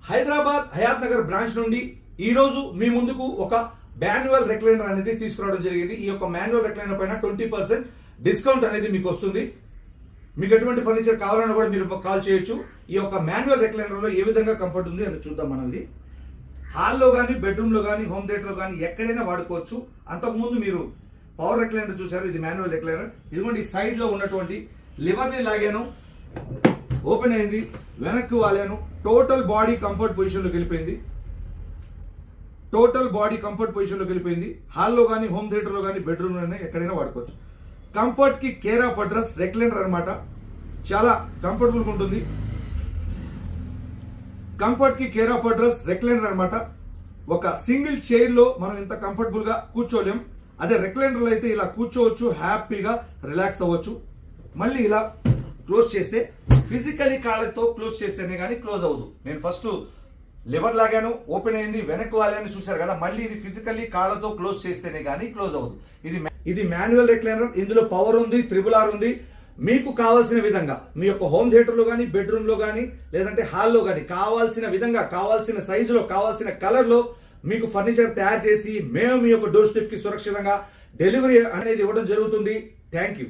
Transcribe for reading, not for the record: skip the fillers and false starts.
Hyderabad Hayat Nagar branch నుండి ఈ రోజు మీ ముందుకు ఒక మాన్యువల్ రెక్లైనర్ అనేది తీసుకురావడం జరిగింది. ఈ యొక్క మాన్యువల్ రెక్లైనర్ పైన 20% డిస్కౌంట్ అనేది మీకు వస్తుంది. మీకు ఎటువంటి ఫర్నిచర్ కావాలన్నా కూడా మీరు కాల్ చేయొచ్చు. ఈ యొక్క మాన్యువల్ రెక్లైనర్ లో ఏ విధంగా కంఫర్ట్ ఉంది అని చూద్దాం. మనం ఇది హాల్లో కానీ, బెడ్రూమ్ లో కానీ, హోమ్ థియేటర్ లో కానీ ఎక్కడైనా వాడుకోవచ్చు. అంతకుముందు మీరు పవర్ రెక్లైనర్ చూసారు, ఇది మాన్యువల్ రెక్లైనర్. ఇదిగోండి, ఈ సైడ్ లో ఉన్నటువంటి లివర్ ని లాగాను, ఓపెన్ అయింది, వెనక్కి వాలాను, టోటల్ బాడీ కంఫర్ట్ పొజిషన్ లోకి వెళ్ళిపోయింది. హాల్లో కానీ, హోమ్ థియేటర్ లో కానీ, బెడ్రూమ్ లో ఎక్కడైనా వాడుకోవచ్చు. కంఫర్ట్ కి కేర్ ఆఫ్ అడ్రస్ రెక్లైనర్ అనమాట. చాలా కంఫర్టబుల్ గా ఉంటుంది. కంఫర్ట్ కి కేర్ ఆఫ్ అడ్రస్ రెక్లైనర్ అనమాట. ఒక సింగిల్ చైర్ లో మనం ఇంత కంఫర్టబుల్ గా కూర్చోలేం. అదే రెక్లైనర్ లో అయితే ఇలా కూర్చోవచ్చు, హ్యాపీగా రిలాక్స్ అవ్వచ్చు. మళ్ళీ ఇలా క్లోజ్ చేస్తే, ఫిజికలీ కాళ్ళతో క్లోజ్ చేస్తేనే కానీ క్లోజ్ అవ్వదు. నేను ఫస్ట్ లివర్ లాగాను, ఓపెన్ అయింది, వెనక్కి వాళ్ళని చూశారు కదా. మళ్ళీ ఇది ఫిజికల్లీ కాళ్ళతో క్లోజ్ చేస్తేనే కానీ క్లోజ్ అవ్వదు. ఇది మాన్యువల్ రెక్లైనర్. ఇందులో పవర్ ఉంది, RRR ఉంది. మీకు కావాల్సిన విధంగా మీ యొక్క హోమ్ థియేటర్ లో కానీ, బెడ్రూమ్ లో కానీ, లేదంటే హాల్లో కానీ కావాల్సిన విధంగా, కావాల్సిన సైజులో, కావాల్సిన కలర్ లో మీకు ఫర్నిచర్ తయారు చేసి మేము మీ యొక్క డోర్ స్టెప్ కి సురక్షితంగా డెలివరీ అనేది ఇవ్వడం జరుగుతుంది. Thank you.